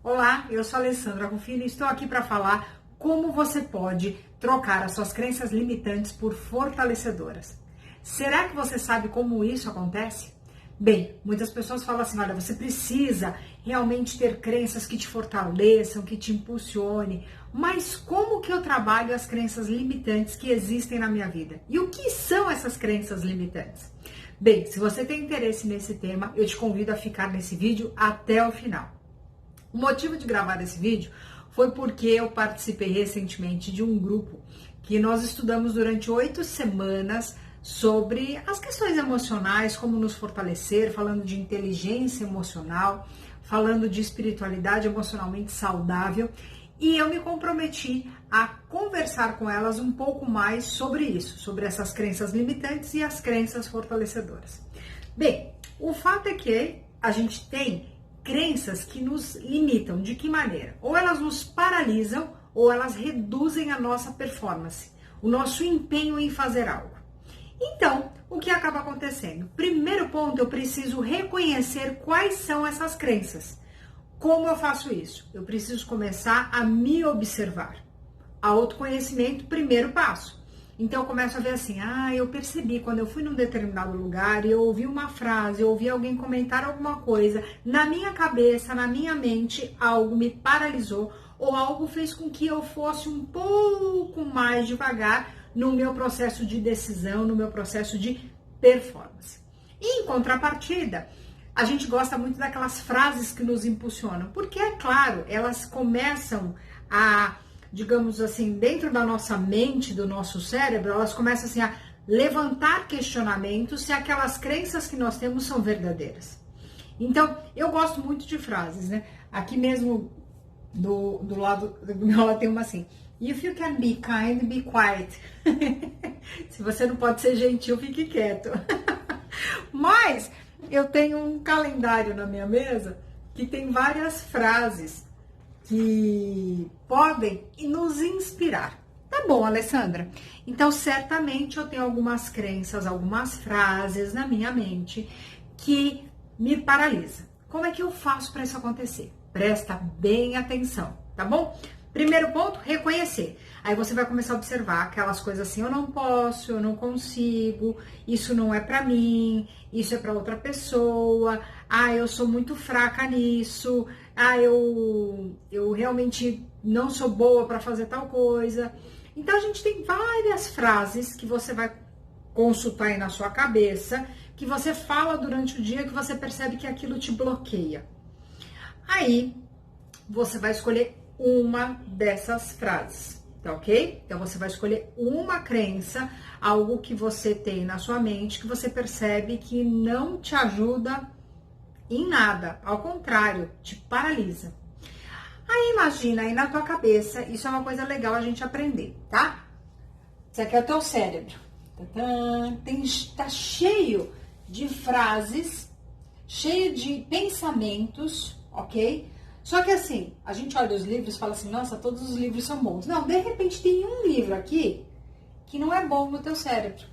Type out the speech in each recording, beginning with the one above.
Olá, eu sou a Alessandra Rufino e estou aqui para falar como você pode trocar as suas crenças limitantes por fortalecedoras. Será que você sabe como isso acontece? Bem, muitas pessoas falam assim, olha, você precisa realmente ter crenças que te fortaleçam, que te impulsione, mas como que eu trabalho as crenças limitantes que existem na minha vida? E o que são essas crenças limitantes? Bem, se você tem interesse nesse tema, eu te convido a ficar nesse vídeo até o final. O motivo de gravar esse vídeo foi porque eu participei recentemente de um grupo que nós estudamos durante 8 semanas sobre as questões emocionais, como nos fortalecer, falando de inteligência emocional, falando de espiritualidade emocionalmente saudável, e eu me comprometi a conversar com elas um pouco mais sobre isso, sobre essas crenças limitantes e as crenças fortalecedoras. Bem, o fato é que a gente tem crenças que nos limitam. De que maneira? Ou elas nos paralisam, ou elas reduzem a nossa performance, o nosso empenho em fazer algo. Então, o que acaba acontecendo? Primeiro ponto, eu preciso reconhecer quais são essas crenças. Como eu faço isso? Eu preciso começar a me observar. Autoconhecimento, primeiro passo. Então eu começo a ver assim, eu percebi quando eu fui num determinado lugar e eu ouvi uma frase, eu ouvi alguém comentar alguma coisa, na minha cabeça, na minha mente, algo me paralisou ou algo fez com que eu fosse um pouco mais devagar no meu processo de decisão, no meu processo de performance. E em contrapartida, a gente gosta muito daquelas frases que nos impulsionam, porque é claro, elas começam a, digamos assim, dentro da nossa mente, do nosso cérebro, elas começam assim a levantar questionamentos se aquelas crenças que nós temos são verdadeiras. Então, eu gosto muito de frases, né? Aqui mesmo do lado do meu lado tem uma assim: If you can be kind, be quiet. Se você não pode ser gentil, fique quieto. Mas eu tenho um calendário na minha mesa que tem várias frases que podem nos inspirar. Tá bom, Alessandra? Então, certamente eu tenho algumas crenças, algumas frases na minha mente que me paralisam. Como é que eu faço para isso acontecer? Presta bem atenção, tá bom? Primeiro ponto, reconhecer. Aí você vai começar a observar aquelas coisas assim, eu não posso, eu não consigo, isso não é pra mim, isso é pra outra pessoa, eu sou muito fraca nisso, eu realmente não sou boa pra fazer tal coisa. Então a gente tem várias frases que você vai consultar aí na sua cabeça, que você fala durante o dia, que você percebe que aquilo te bloqueia. Aí você vai escolher uma dessas frases, tá ok? Então você vai escolher uma crença, algo que você tem na sua mente, que você percebe que não te ajuda em nada, ao contrário, te paralisa. Aí imagina aí na tua cabeça, isso é uma coisa legal a gente aprender, tá? Isso aqui é o teu cérebro. Tá cheio de frases, cheio de pensamentos, ok? Só que assim, a gente olha os livros e fala assim, nossa, todos os livros são bons. Não, de repente tem um livro aqui que não é bom no teu cérebro.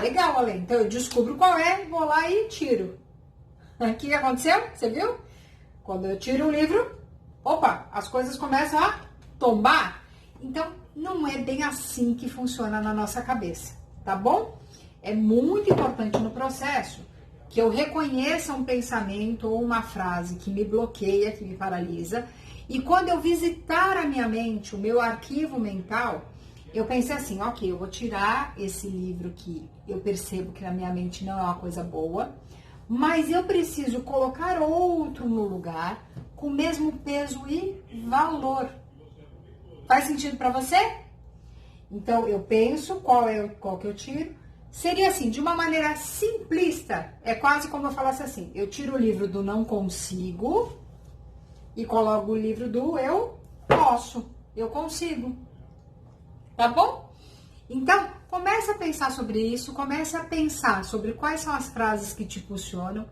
Legal, Ale. Então eu descubro qual é, vou lá e tiro. O que aconteceu? Você viu? Quando eu tiro um livro, opa, as coisas começam a tombar. Então, não é bem assim que funciona na nossa cabeça, tá bom? É muito importante no processo que eu reconheça um pensamento ou uma frase que me bloqueia, que me paralisa, e quando eu visitar a minha mente, o meu arquivo mental, eu pensei assim, ok, eu vou tirar esse livro que eu percebo que na minha mente não é uma coisa boa, mas eu preciso colocar outro no lugar com o mesmo peso e valor. Faz sentido para você? Então, eu penso qual que eu tiro. Seria assim, de uma maneira simplista, é quase como eu falasse assim, eu tiro o livro do não consigo e coloco o livro do eu posso, eu consigo, tá bom? Então, comece a pensar sobre isso, comece a pensar sobre quais são as frases que te impulsionam.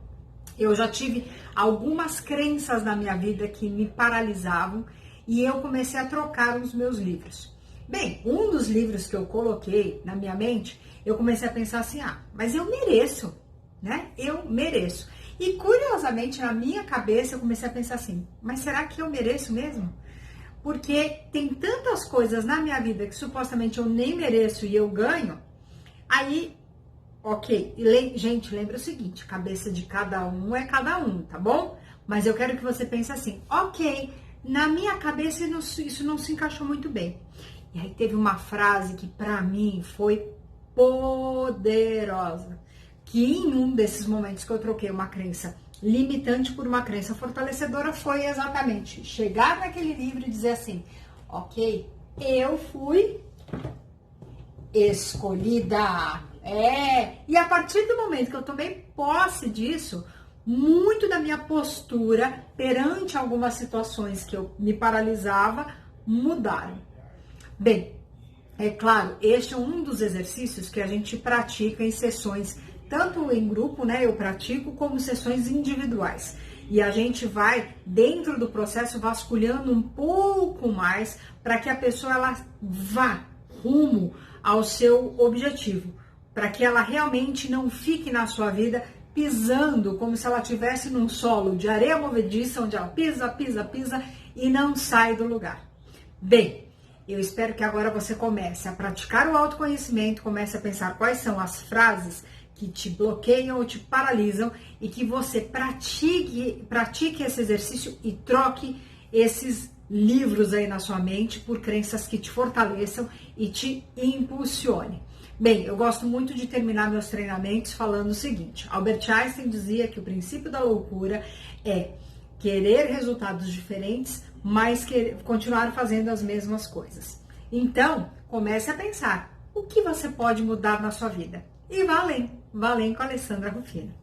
Eu já tive algumas crenças na minha vida que me paralisavam e eu comecei a trocar os meus livros. Bem, um dos livros que eu coloquei na minha mente, eu comecei a pensar assim, mas eu mereço, né? Eu mereço. E curiosamente, na minha cabeça, eu comecei a pensar assim, mas será que eu mereço mesmo? Porque tem tantas coisas na minha vida que supostamente eu nem mereço e eu ganho. Aí, ok, gente, lembra o seguinte, cabeça de cada um é cada um, tá bom? Mas eu quero que você pense assim, ok, na minha cabeça isso não se encaixou muito bem. E aí teve uma frase que pra mim foi poderosa, que em um desses momentos que eu troquei uma crença limitante por uma crença fortalecedora foi exatamente chegar naquele livro e dizer assim, ok, eu fui escolhida. E a partir do momento que eu tomei posse disso, muito da minha postura perante algumas situações que eu me paralisava mudaram. Bem, é claro, este é um dos exercícios que a gente pratica em sessões, tanto em grupo, né, eu pratico, como sessões individuais. E a gente vai, dentro do processo, vasculhando um pouco mais para que a pessoa ela vá rumo ao seu objetivo, para que ela realmente não fique na sua vida pisando como se ela estivesse num solo de areia movediça, onde ela pisa e não sai do lugar. Bem, eu espero que agora você comece a praticar o autoconhecimento, comece a pensar quais são as frases que te bloqueiam ou te paralisam e que você pratique esse exercício e troque esses livros aí na sua mente por crenças que te fortaleçam e te impulsionem. Bem, eu gosto muito de terminar meus treinamentos falando o seguinte, Albert Einstein dizia que o princípio da loucura é querer resultados diferentes, mas continuar fazendo as mesmas coisas. Então, comece a pensar, o que você pode mudar na sua vida? E vá além com a Alessandra Rufino.